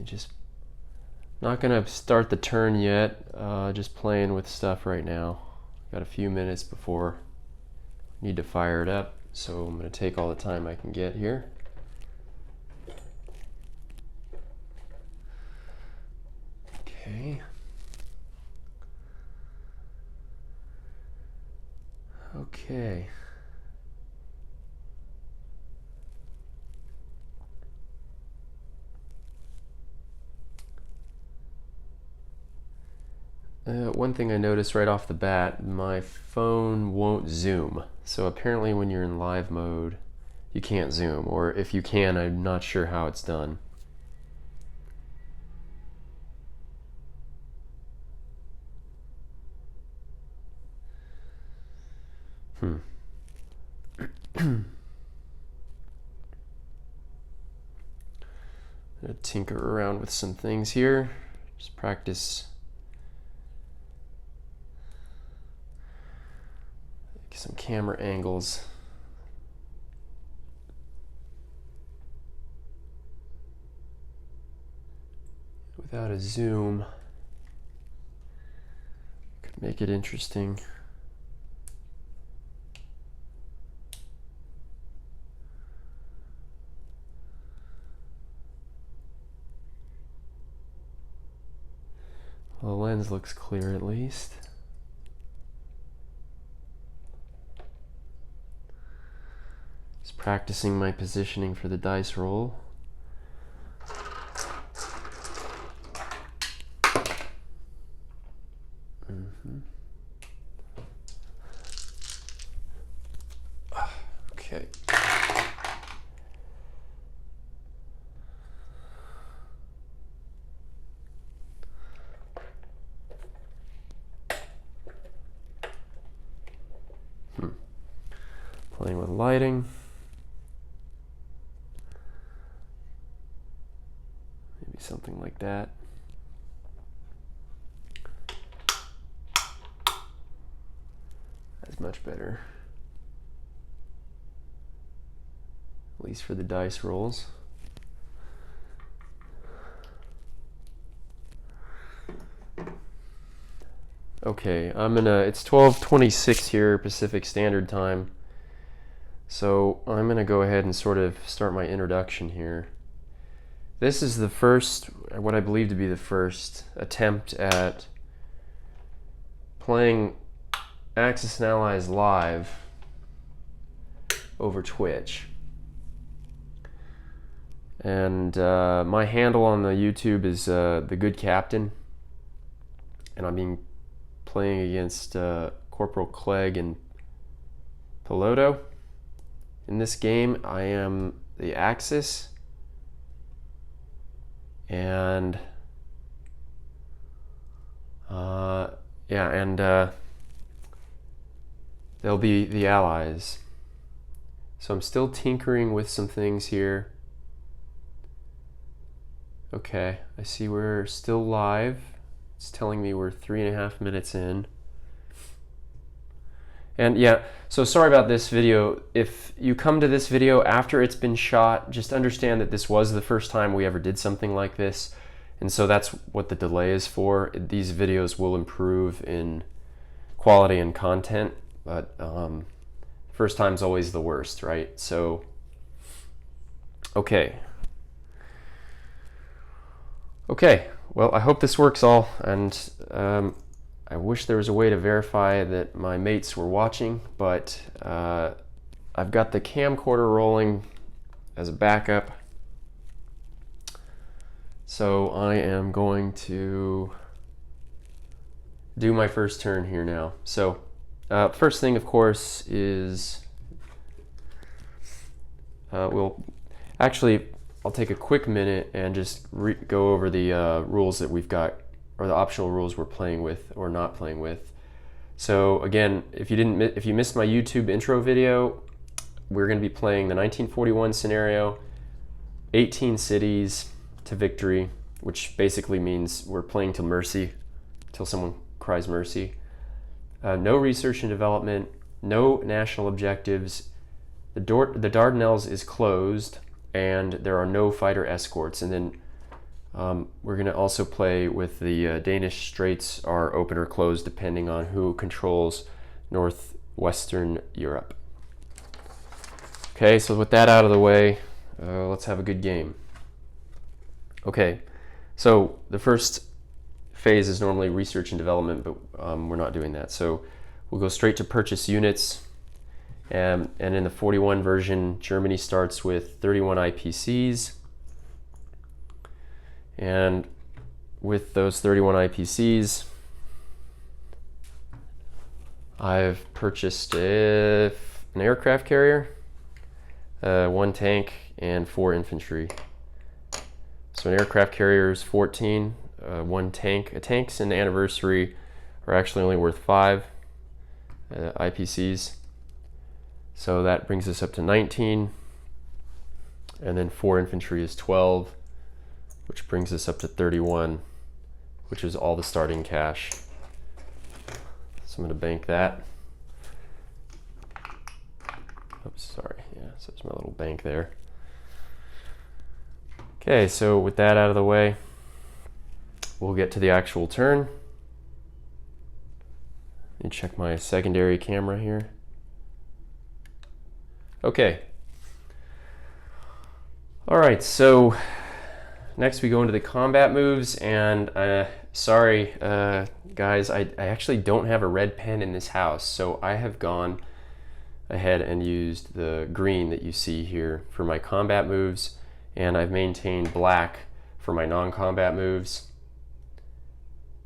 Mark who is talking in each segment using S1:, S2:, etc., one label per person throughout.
S1: Just not gonna start the turn yet. Just playing with stuff right now. Got a few minutes before I need to fire it up, so I'm gonna take all the time I can get here. Okay. Okay. One thing I noticed right off the bat, my phone won't zoom. So apparently when you're in live mode, you can't zoom. Or if you can, I'm not sure how it's done. Gonna tinker around with some things here. Just practice some camera angles. Without a zoom, could make it interesting. Well, the lens looks clear at least. Just practicing my positioning for the dice roll. Okay. Playing with lighting. Maybe something like that. That's much better. At least for the dice rolls. Okay, it's 12:26 here Pacific Standard Time. So I'm gonna go ahead and sort of start my introduction here. This is the first, what I believe to be the first attempt at playing Axis and Allies live over Twitch. And my handle on the YouTube is The Good Captain. And I'm being playing against Corporal Clegg and Piloto. In this game, I am the Axis, and they'll be the Allies. So I'm still tinkering with some things here. Okay, I see we're still live. It's telling me we're 3.5 minutes in. And yeah, so sorry about this video. If you come to this video after it's been shot, just understand that this was the first time we ever did something like this. And so that's what the delay is for. These videos will improve in quality and content, but first time's always the worst, right? So, okay. Okay, well, I hope this works all, and I wish there was a way to verify that my mates were watching, but I've got the camcorder rolling as a backup. So I am going to do my first turn here now. So first thing, of course, is I'll take a quick minute and just go over the rules that we've got, or the optional rules we're playing with or not playing with. So again, if you missed my YouTube intro video, we're going to be playing the 1941 scenario, 18 cities to victory, which basically means we're playing till mercy, till someone cries mercy. No research and development, no national objectives. The Dardanelles is closed, and there are no fighter escorts. And then We're going to also play with the Danish Straits are open or closed depending on who controls northwestern Europe. Okay, so with that out of the way, let's have a good game. Okay, so the first phase is normally research and development, but we're not doing that. So we'll go straight to purchase units. And in the 41 version, Germany starts with 31 IPCs. And with those 31 IPCs, I've purchased an aircraft carrier, 1 tank, and 4 infantry. So an aircraft carrier is 14, 1 tank. Tanks in the anniversary are actually only worth 5 IPCs. So that brings us up to 19. And then 4 infantry is 12, which brings us up to 31, which is all the starting cash. So I'm going to bank that. Oops, sorry. Yeah, so there's my little bank there. Okay, so with that out of the way, we'll get to the actual turn. Let me check my secondary camera here. Okay. All right, so next we go into the combat moves, and sorry, guys, I actually don't have a red pen in this house, so I have gone ahead and used the green that you see here for my combat moves, and I've maintained black for my non-combat moves.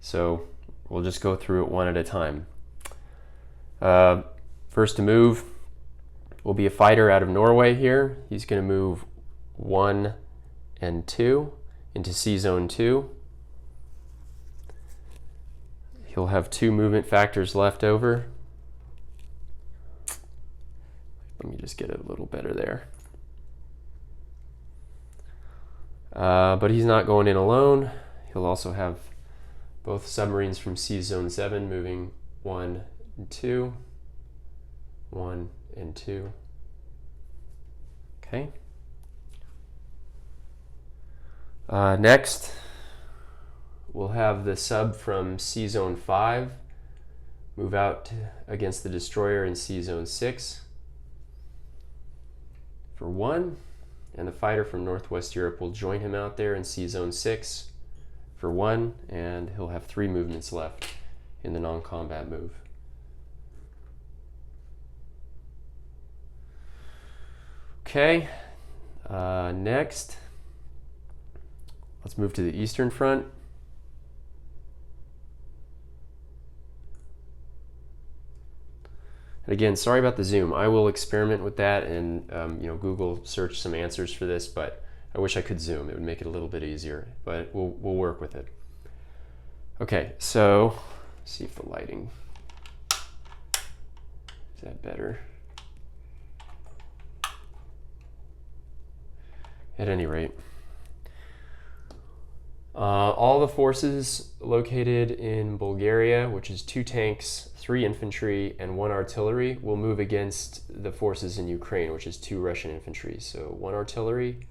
S1: So we'll just go through it one at a time. First to move will be a fighter out of Norway here. He's going to move 1 and 2 into C Zone 2. He'll have 2 movement factors left over. Let me just get it a little better there. But he's not going in alone. He'll also have both submarines from C Zone 7 moving 1 and 2. 1 and 2. Okay. Next, we'll have the sub from C Zone 5 move out against the destroyer in C Zone 6 for 1, and the fighter from Northwest Europe will join him out there in C Zone 6 for 1, and he'll have 3 movements left in the non-combat move. Okay, next, let's move to the Eastern Front. And again, sorry about the zoom. I will experiment with that and Google search some answers for this, but I wish I could zoom. It would make it a little bit easier, but we'll work with it. Okay, so let's see if the lighting is that better. At any rate, all the forces located in Bulgaria, which is 2 tanks, 3 infantry, and 1 artillery, will move against the forces in Ukraine, which is 2 Russian infantry. So 1 artillery,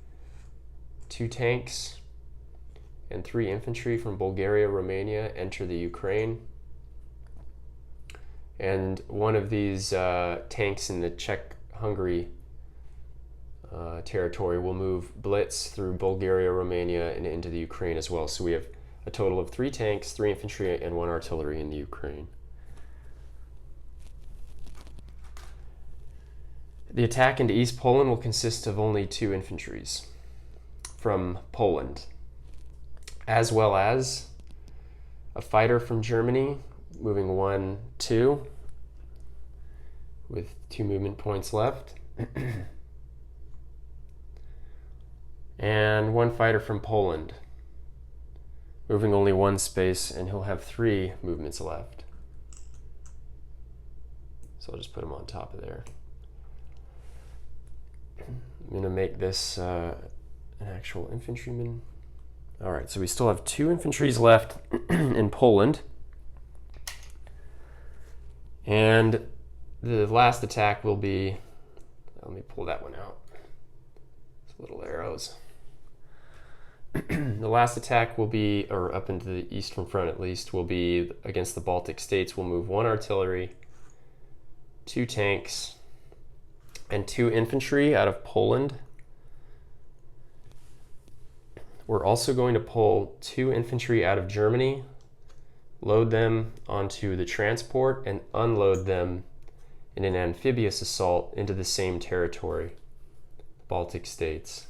S1: 2 tanks, and 3 infantry from Bulgaria, Romania enter the Ukraine. And one of these tanks in the Czech-Hungary territory will move blitz through Bulgaria, Romania, and into the Ukraine as well. So we have a total of 3 tanks, 3 infantry, and 1 artillery in the Ukraine. The attack into East Poland will consist of only 2 infantries from Poland, as well as a fighter from Germany moving 1, 2 with 2 movement points left. And 1 fighter from Poland, moving only 1 space, and he'll have 3 movements left. So I'll just put him on top of there. I'm going to make this an actual infantryman. All right, so we still have 2 infantries left in Poland. And the last attack will be, let me pull that one out. It's little arrows. The last attack will be, or up into the eastern front at least, will be against the Baltic states. We'll move 1 artillery, 2 tanks, and 2 infantry out of Poland. We're also going to pull 2 infantry out of Germany, load them onto the transport, and unload them in an amphibious assault into the same territory, Baltic states.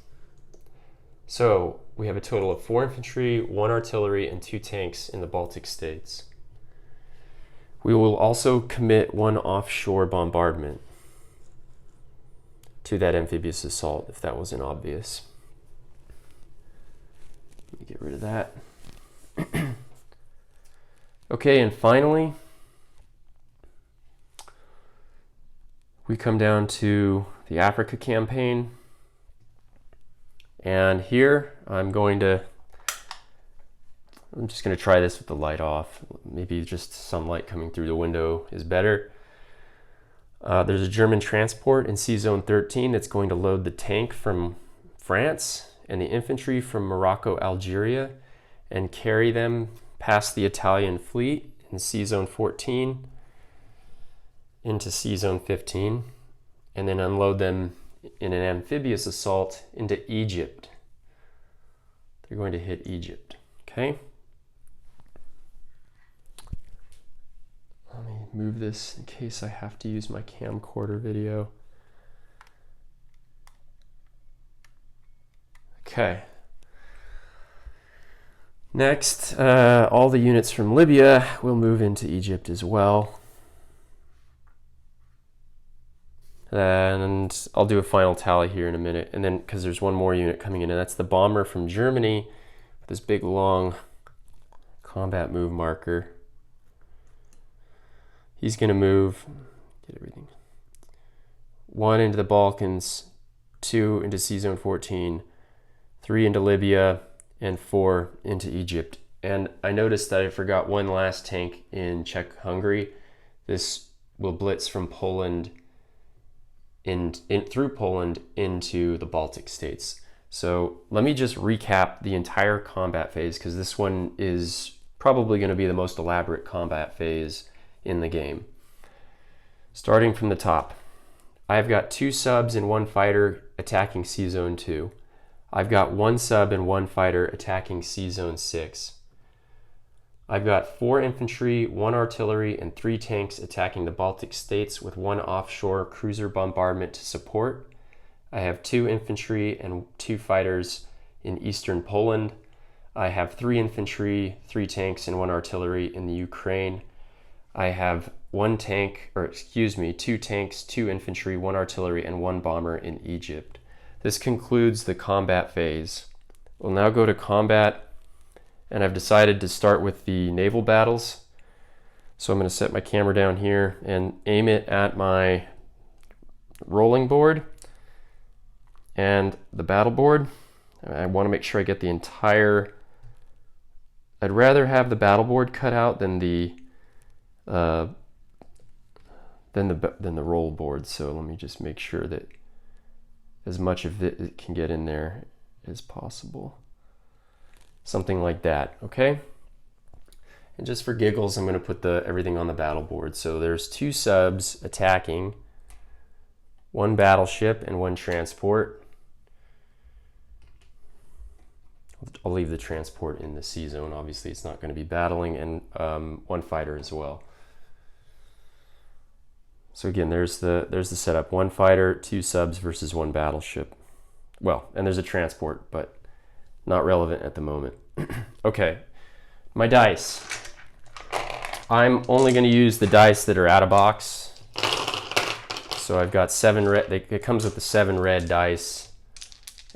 S1: So we have a total of 4 infantry, 1 artillery, and 2 tanks in the Baltic states. We will also commit 1 offshore bombardment to that amphibious assault, if that wasn't obvious. Let me get rid of that. Okay, and finally, we come down to the Africa campaign. And here I'm just going to try this with the light off. Maybe just sunlight coming through the window is better. There's a German transport in Sea Zone 13 that's going to load the tank from France and the infantry from Morocco, Algeria, and carry them past the Italian fleet in Sea Zone 14 into Sea Zone 15, and then unload them in an amphibious assault into Egypt. They're going to hit Egypt, okay? Let me move this in case I have to use my camcorder video. Okay. Next, all the units from Libya will move into Egypt as well. And I'll do a final tally here in a minute, and then because there's one more unit coming in, and that's the bomber from Germany with this big long combat move marker. He's going to move, get everything, 1 into the Balkans, 2 into Sea Zone 14, 3 into Libya, and 4 into Egypt. And I noticed that I forgot 1 last tank in Czech-Hungary. This will blitz from Poland through Poland into the Baltic states. So let me just recap the entire combat phase, because this one is probably going to be the most elaborate combat phase in the game. Starting from the top, I've got 2 subs and 1 fighter attacking Sea Zone 2. I've got 1 sub and 1 fighter attacking Sea Zone 6. I've got 4 infantry, 1 artillery, and 3 tanks attacking the Baltic states with 1 offshore cruiser bombardment to support. I have 2 infantry and 2 fighters in eastern Poland. I have 3 infantry, 3 tanks, and 1 artillery in the Ukraine. I have 2 tanks, 2 infantry, 1 artillery, and 1 bomber in Egypt. This concludes the combat phase. We'll now go to combat. And I've decided to start with the naval battles. So I'm going to set my camera down here and aim it at my rolling board and the battle board. I want to make sure I get the entire... I'd rather have the battle board cut out than the roll board. So let me just make sure that as much of it can get in there as possible. Something like that, okay? And just for giggles, I'm going to put everything on the battle board. So there's 2 subs attacking, 1 battleship, and 1 transport. I'll leave the transport in the sea zone. Obviously, it's not going to be battling, and 1 fighter as well. So again, there's the setup: 1 fighter, 2 subs versus 1 battleship. Well, and there's a transport, but not relevant at the moment. Okay, my dice. I'm only going to use the dice that are out of box. So I've got 7 red. It comes with the 7 red dice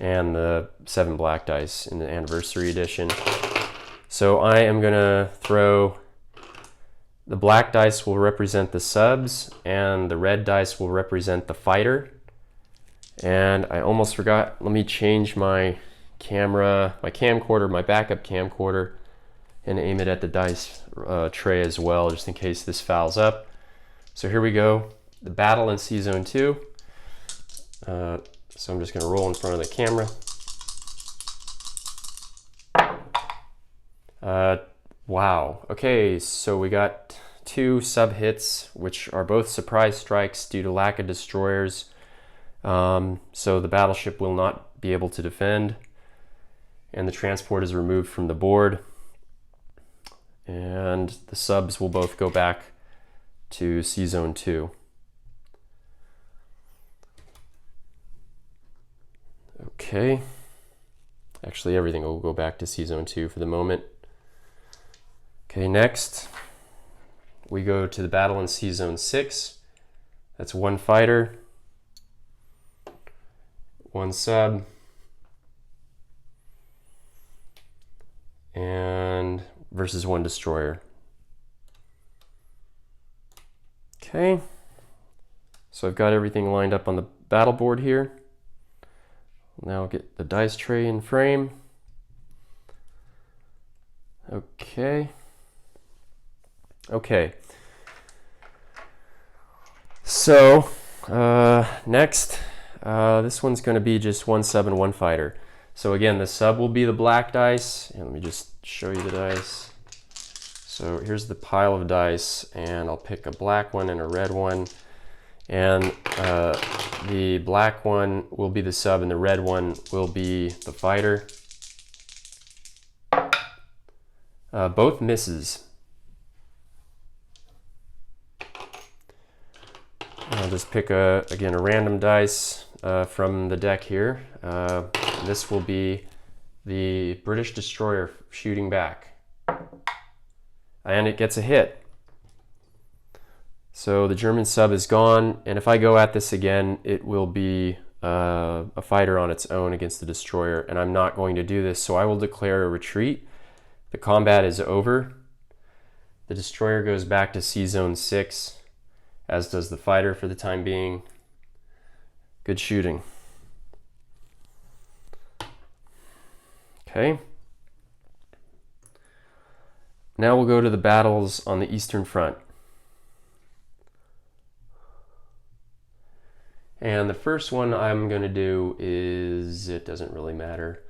S1: and the 7 black dice in the anniversary edition. So I am going to throw... The black dice will represent the subs, and the red dice will represent the fighter. And I almost forgot. Let me change my camera, my camcorder, my backup camcorder, and aim it at the dice tray as well, just in case this fouls up. So here we go, the battle in Sea Zone 2. So I'm just going to roll in front of the camera. Wow. Okay, so we got 2 sub hits, which are both surprise strikes due to lack of destroyers. So the battleship will not be able to defend, and the transport is removed from the board. And the subs will both go back to Sea Zone 2. Okay. Actually, everything will go back to Sea Zone 2 for the moment. Okay, next we go to the battle in Sea Zone 6. That's 1 fighter, 1 sub, and versus 1 destroyer. Okay, so I've got everything lined up on the battle board here. Now I'll get the dice tray in frame. Okay. So next, this one's going to be just 1 sub and 1 fighter. So again, the sub will be the black dice, and let me just show you the dice. So here's the pile of dice, and I'll pick a black one and a red one, and the black one will be the sub and the red one will be the fighter. Both misses. I'll just pick again a random dice from the deck here. This will be the British destroyer shooting back, and it gets a hit. So the German sub is gone, and if I go at this again, it will be a fighter on its own against the destroyer, and I'm not going to do this, so I will declare a retreat. The combat is over. The destroyer goes back to Sea Zone 6, as does the fighter for the time being. Good shooting. Okay. Now we'll go to the battles on the Eastern Front. And the first one I'm going to do is, it doesn't really matter.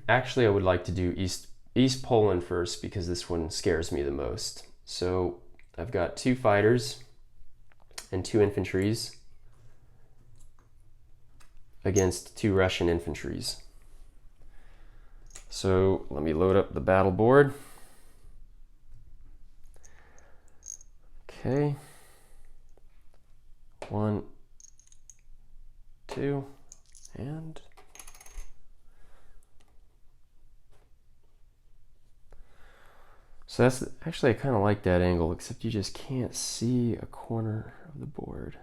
S1: Actually, I would like to do East Poland first because this one scares me the most. So I've got 2 fighters and 2 infantries against 2 Russian infantries. So let me load up the battle board. Okay. 1, 2, and so that's actually, I kind of like that angle, except you just can't see a corner of the board.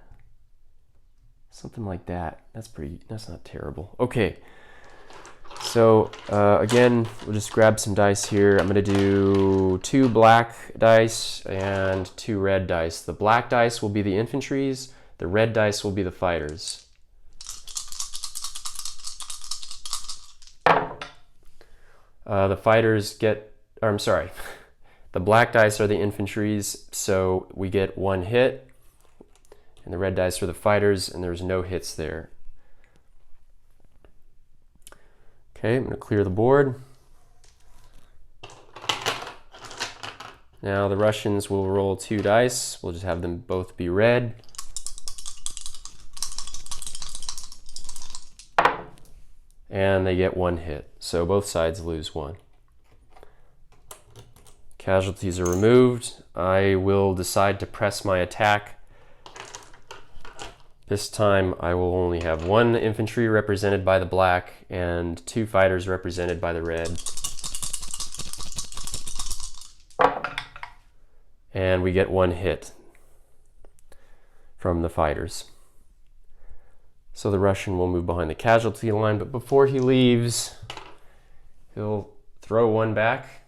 S1: Something like that. That's not terrible. Okay. So again, we'll just grab some dice here. I'm going to do 2 black dice and 2 red dice. The black dice will be the infantries. The red dice will be the fighters. The fighters get, or I'm sorry, the black dice are the infantries, so we get 1 hit, and the red dice are the fighters, and there's no hits there. Okay, I'm going to clear the board. Now the Russians will roll 2 dice. We'll just have them both be red. And they get 1 hit, so both sides lose 1. Casualties are removed. I will decide to press my attack. This time I will only have 1 infantry represented by the black and 2 fighters represented by the red. And we get 1 hit from the fighters. So the Russian will move behind the casualty line, but before he leaves, he'll throw 1 back.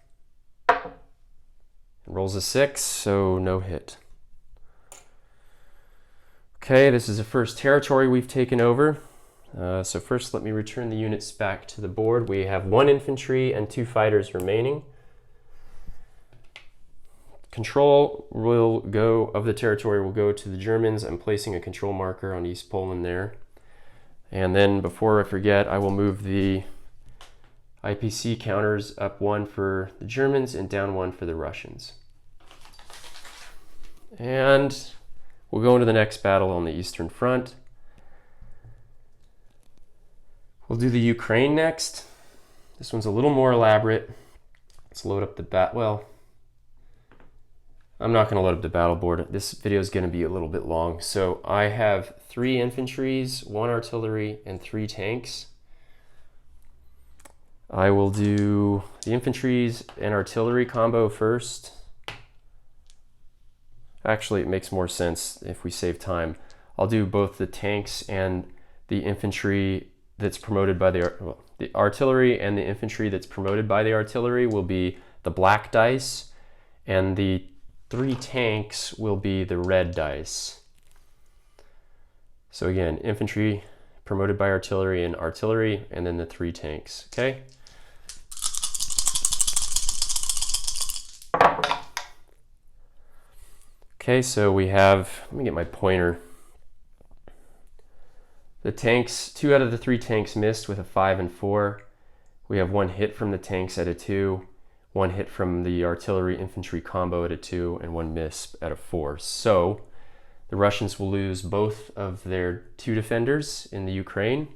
S1: Rolls a 6, so no hit. Okay, this is the first territory we've taken over. So first let me return the units back to the board. We have 1 infantry and 2 fighters remaining. Control will go, of the territory will go to the Germans. I'm placing a control marker on East Poland there. And then before I forget, I will IPC counters up 1 for the Germans and down 1 for the Russians. And we'll go into the next battle on the Eastern Front. We'll do the Ukraine next. This one's a little more elaborate. Let's load up the well, I'm not going to load up the battle board. This video is going to be a little bit long. So I have 3 infantries, 1 artillery, and 3 tanks. I will do the infantries and artillery combo first. Actually, it makes more sense if we save time. I'll do both the tanks and the infantry that's promoted by the artillery, and the infantry that's promoted by the artillery will be the black dice, and the 3 tanks will be the red dice. So again, infantry promoted by artillery, and then the 3 tanks, okay? Okay, so we have, let me get my pointer. The tanks, 2 out of the 3 tanks missed with a 5 and 4. We have 1 hit from the tanks at a 2, 1 hit from the artillery infantry combo at a 2, and 1 miss at a 4. So the Russians will lose both of their 2 defenders in the Ukraine,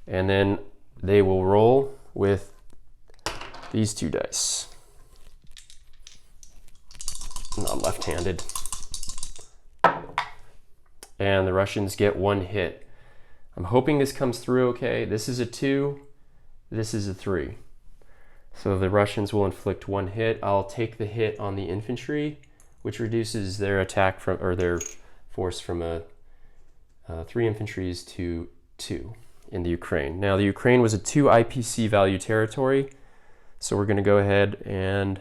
S1: and then they will roll with these 2 dice. Not left-handed. And the Russians get 1 hit. I'm hoping this comes through okay. This is a 2, this is a 3. So the Russians will inflict 1 hit. I'll take the hit on the infantry, which reduces their attack from, or their force from 3 infantries to 2 in the Ukraine. Now the Ukraine was a 2 IPC value territory, so we're going to go ahead and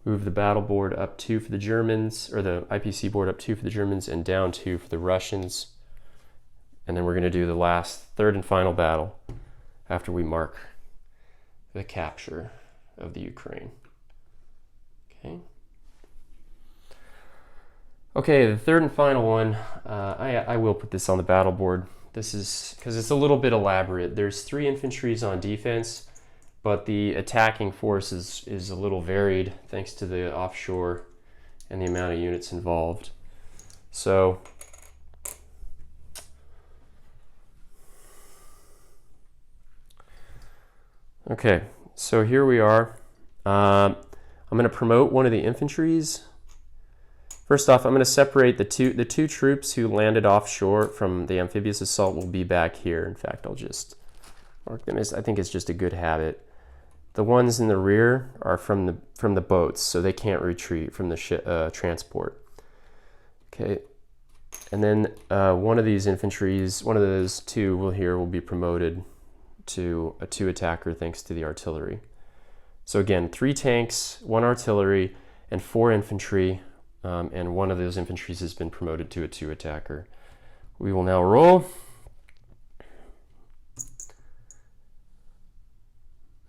S1: move the battle board up 2 for the Germans, or the IPC board up 2 for the Germans and down 2 for the Russians. And then we're going to do the last, 3rd and final battle after we mark the capture of the Ukraine. Okay. Okay, the 3rd and final one, I will put this on the battle board. This is, because it's a little bit elaborate. There's 3 infantries on defense, but the attacking force is a little varied thanks to the offshore and the amount of units involved. So okay, so here we are. I'm going to promote one of the infantries. First off, I'm going to separate the two troops who landed offshore from the amphibious assault will be back here. In fact, I'll just mark them as, I think it's just a good habit. The ones in the rear are from the boats, so they can't retreat from the transport. Okay, and then one of these infantries, one of those 2 will be promoted to a 2 attacker thanks to the artillery. So again, 3 tanks, 1 artillery, and 4 infantry, and one of those infantries has been promoted to a 2 attacker. We will now roll.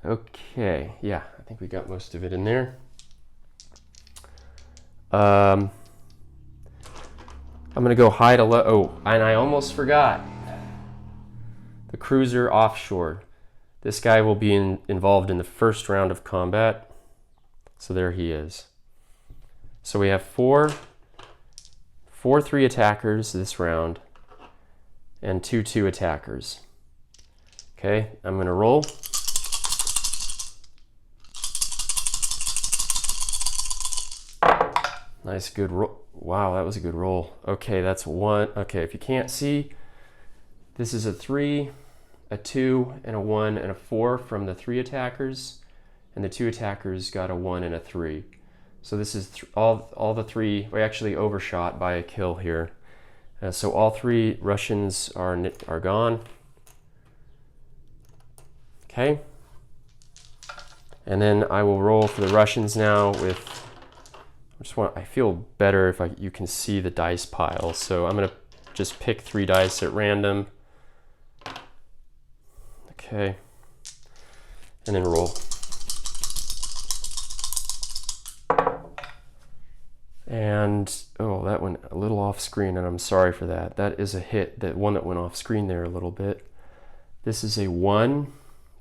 S1: Okay, yeah, I think we got most of it in there. I'm gonna go high to low. Oh, and I almost forgot. The cruiser offshore. This guy will be involved in the first round of combat. So there he is. So we have four 3 attackers this round and 2 attackers. Okay, I'm gonna roll. Nice, good roll. Wow, that was a good roll. Okay, that's 1. Okay, if you can't see, this is a 3, a 2, and a 1, and a 4 from the 3 attackers, and the 2 attackers got a 1 and a 3. So this is all the 3. We actually overshot by a kill here. So all 3 Russians are gone. Okay. And then I will roll for the Russians now with. I feel better if you can see the dice pile. So I'm gonna just pick 3 dice at random. Okay. And then roll. And, oh, that went a little off screen, and I'm sorry for that. That is a hit, that one that went off screen there a little bit. This is a 1,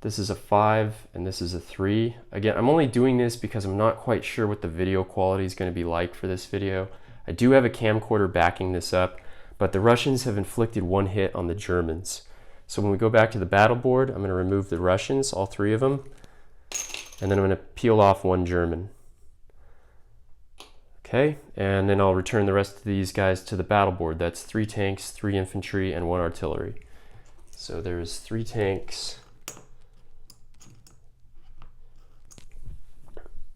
S1: this is a 5, and this is a 3. Again, I'm only doing this because I'm not quite sure what the video quality is going to be like for this video. I do have a camcorder backing this up, but the Russians have inflicted 1 hit on the Germans. So when we go back to the battle board, I'm going to remove the Russians, all 3 of them, and then I'm going to peel off 1 German. Okay, and then I'll return the rest of these guys to the battle board. That's 3 tanks, 3 infantry, and 1 artillery. So there's 3 tanks,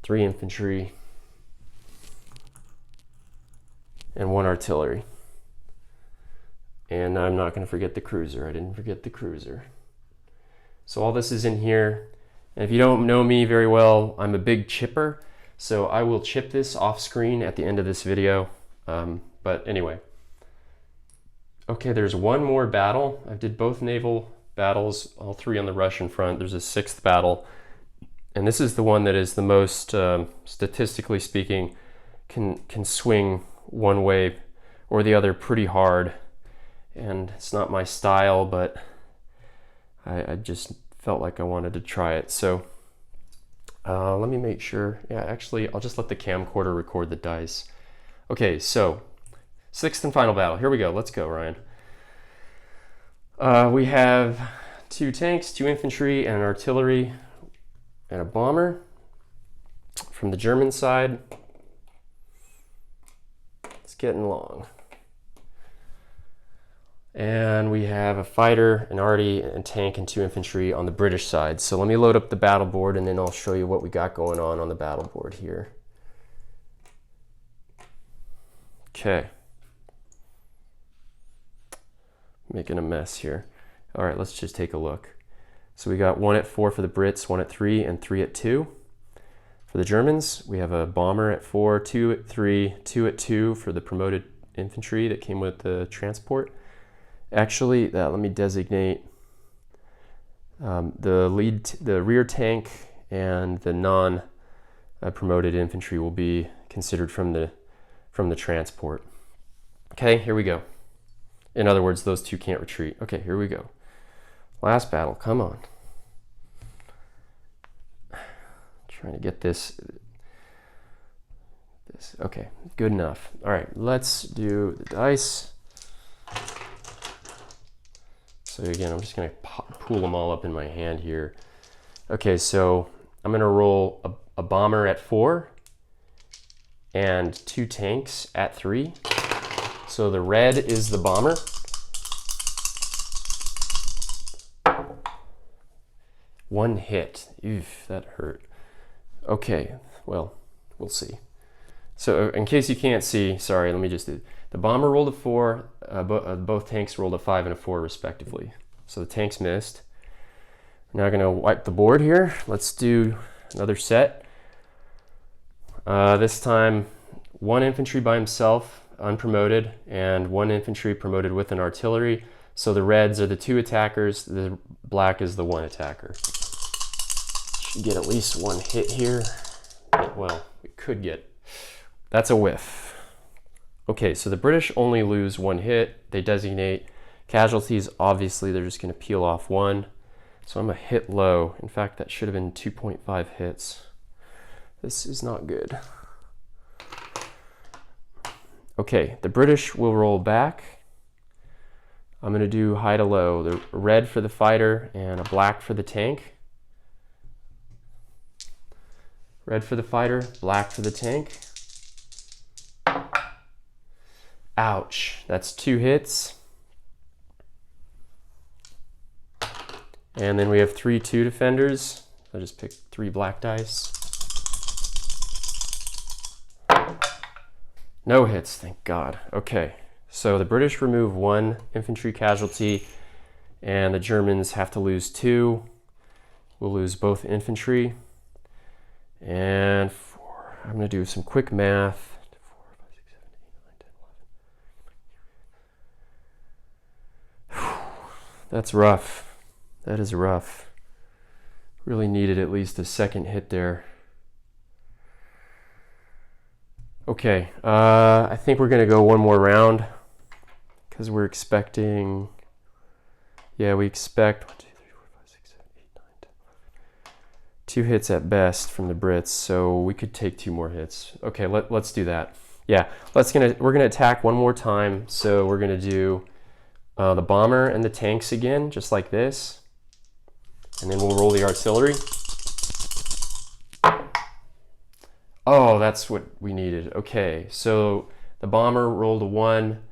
S1: 3 infantry, and 1 artillery. And I'm not going to forget the cruiser. I didn't forget the cruiser. So all this is in here. And if you don't know me very well, I'm a big chipper. So I will chip this off screen at the end of this video. But anyway. Okay, there's 1 more battle. I did both naval battles, all 3 on the Russian front. There's a 6th battle. And this is the one that is the most, statistically speaking, can swing one way or the other pretty hard. And it's not my style, but I just felt like I wanted to try it. So let me make sure. Yeah, actually, I'll just let the camcorder record the dice. Okay, so 6th and final battle. Here we go. Let's go, Ryan. We have 2 tanks, 2 infantry, and an artillery, and a bomber. From the German side, it's getting long. And we have a fighter, an arty, a tank, and 2 infantry on the British side. So let me load up the battle board, and then I'll show you what we got going on the battle board here. Okay. Making a mess here. All right, let's just take a look. So we got 1 at 4 for the Brits, 1 at 3, and 3 at 2. For the Germans, we have a bomber at 4, 2 at 3, 2 at 2 for the promoted infantry that came with the transport. Actually, let me designate the rear tank and the non-promoted infantry will be considered from the transport. Okay, here we go. In other words, those 2 can't retreat. Okay, here we go. Last battle, come on. Trying to get this. Okay, good enough. All right, let's do the dice. So again, I'm just going to pool them all up in my hand here. Okay, so I'm going to roll a bomber at 4 and 2 tanks at 3. So the red is the bomber. One hit. Oof, that hurt. Okay, well, we'll see. So in case you can't see, sorry, let me just do. The bomber rolled a 4, both tanks rolled a 5 and a 4 respectively. So the tanks missed. We're now going to wipe the board here. Let's do another set. This time, 1 infantry by himself, unpromoted, and 1 infantry promoted with an artillery. So the reds are the 2 attackers, the black is the 1 attacker. Should get at least 1 hit here. Well, we could get, that's a whiff. Okay, so the British only lose 1 hit. They designate casualties. Obviously, they're just going to peel off 1. So I'm a hit low. In fact, that should have been 2.5 hits. This is not good. Okay, the British will roll back. I'm going to do high to low. The red for the fighter and a black for the tank. Red for the fighter, black for the tank. Ouch, that's 2 hits. And then we have 3 2 defenders. I just picked 3 black dice. No hits, thank God. Okay, so the British remove 1 infantry casualty and the Germans have to lose 2. We'll lose both infantry. And 4. I'm going to do some quick math. 4, 5, 6, 7, 8, 9, 10, 11. That's rough. That is rough. Really needed at least a second hit there. Okay, I think we're gonna go one more round because we're expecting. Yeah, we expect 1, 2, 3, 4, 5, 6, 7, 8, 9, 10, 2 hits at best from the Brits, so we could take 2 more hits. Okay, let's do that. Yeah, we're gonna attack one more time. So we're gonna do the bomber and the tanks again, just like this, and then we'll roll the artillery. Oh, that's what we needed. Okay, so the bomber rolled a 1.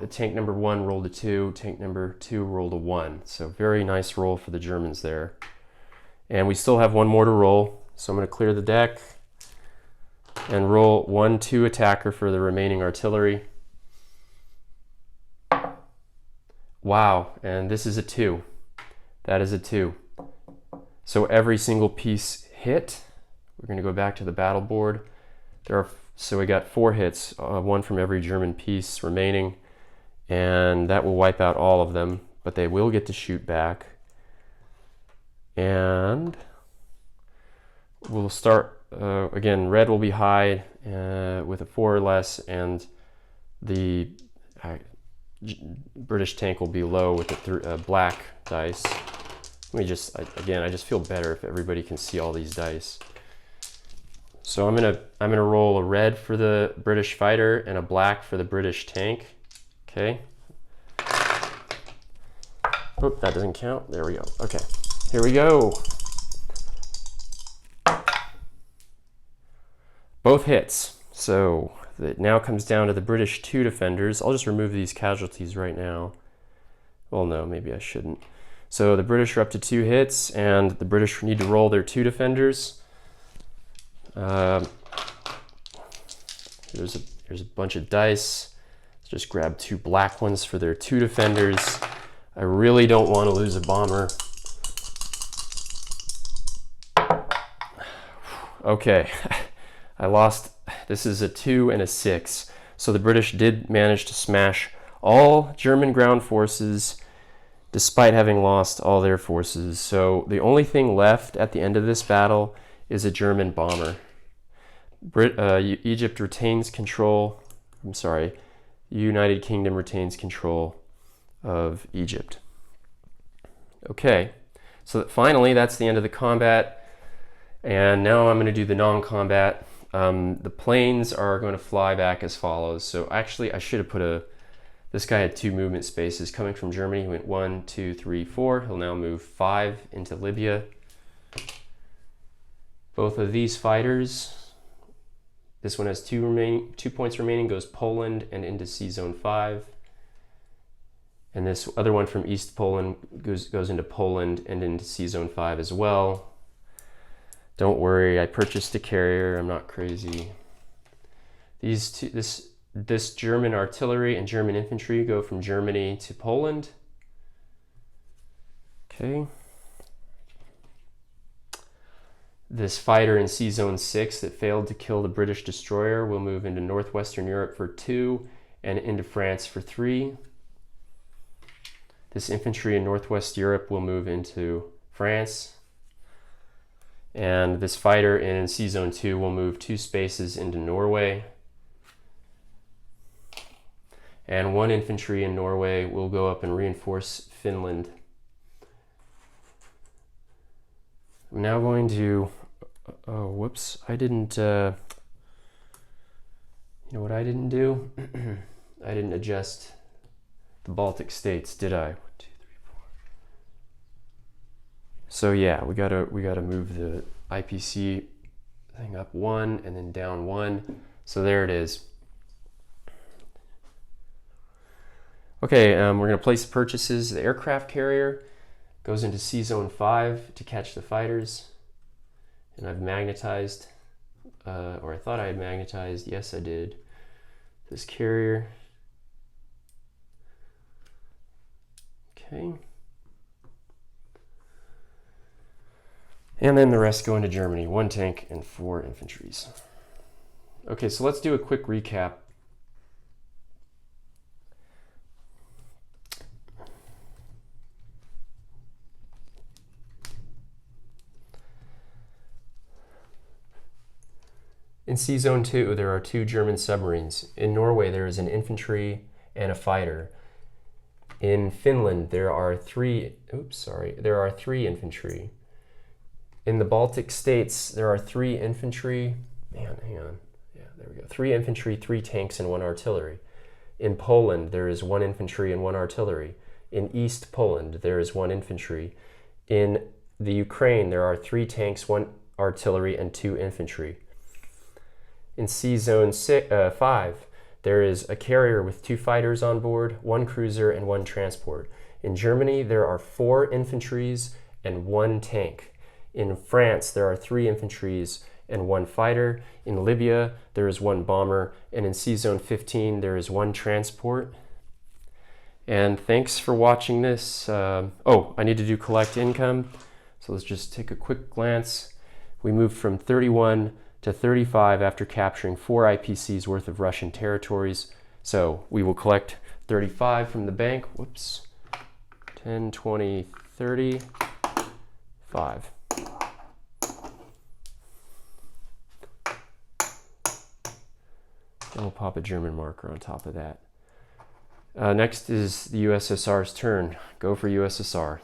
S1: Tank number 1 rolled a 2. Tank number 2 rolled a 1. So very nice roll for the Germans there. And we still have one more to roll. So I'm going to clear the deck and roll 1, 2 attacker for the remaining artillery. Wow, and this is a 2. That is a 2. So every single piece hit. We're going to go back to the battle board. So we got 4 hits, 1 from every German piece remaining, and that will wipe out all of them, but they will get to shoot back. And we'll start, again, red will be high with a 4 or less, and the British tank will be low with the black dice. Let me just, again, I just feel better if everybody can see all these dice. So I'm gonna roll a red for the British fighter and a black for the British tank. Okay. Oh, that doesn't count. There we go. Okay, here we go. Both hits. So it now comes down to the British 2 defenders. I'll just remove these casualties right now. Well, no, maybe I shouldn't. So the British are up to 2 hits, and the British need to roll their 2 defenders. Here's a bunch of dice. Let's just grab 2 black ones for their 2 defenders. I really don't want to lose a bomber. Okay, I lost. This is a 2 and a 6. So the British did manage to smash all German ground forces despite having lost all their forces. So the only thing left at the end of this battle is a German bomber. Egypt retains control. I'm sorry, United Kingdom retains control of Egypt. Okay, so finally that's the end of the combat, and now I'm going to do the non-combat. The planes are going to fly back as follows. So actually, I should have put this guy had 2 movement spaces coming from Germany. He went 1, 2, 3, 4. He'll now move 5 into Libya. Both of these fighters. This one has 2 points remaining, goes Poland and into Sea Zone 5. And this other one from East Poland goes into Poland and into Sea Zone 5 as well. Don't worry, I purchased a carrier, I'm not crazy. This German artillery and German infantry go from Germany to Poland. Okay. This fighter in Sea Zone 6 that failed to kill the British destroyer will move into northwestern Europe for 2 and into France for 3. This infantry in northwest Europe will move into France. And this fighter in Sea Zone 2 will move 2 spaces into Norway. And 1 infantry in Norway will go up and reinforce Finland. I'm now going to, oh, whoops, I didn't, you know what I didn't do? I didn't adjust the Baltic states, did I? 1, 2, 3, 4. So yeah, we gotta move the IPC thing up 1 and then down 1. So there it is. Okay, we're gonna place purchases. The aircraft carrier goes into Sea Zone 5 to catch the fighters. And I've magnetized, or I thought I had magnetized, yes I did, this carrier. Okay. And then the rest go into Germany, 1 tank and 4 infantries. Okay, so let's do a quick recap. In Sea Zone 2, there are 2 German submarines. In Norway, there is an infantry and a fighter. In Finland, there are 3 infantry. In the Baltic states, there are 3 infantry. Hang on. Yeah, there we go. 3 infantry, 3 tanks, and 1 artillery. In Poland, there is 1 infantry and 1 artillery. In East Poland, there is 1 infantry. In the Ukraine, there are 3 tanks, 1 artillery, and 2 infantry. In Sea Zone 5, there is a carrier with 2 fighters on board, 1 cruiser, and 1 transport. In Germany, there are 4 infantries and 1 tank. In France, there are 3 infantries and 1 fighter. In Libya, there is 1 bomber. And in Sea Zone 15, there is 1 transport. And thanks for watching this. I need to do collect income. So let's just take a quick glance. We moved from 31 to 35 after capturing 4 IPCs worth of Russian territories. So we will collect 35 from the bank. Whoops. 10, 20, 30, 5. And we'll pop a German marker on top of that. Next is the USSR's turn. Go for USSR.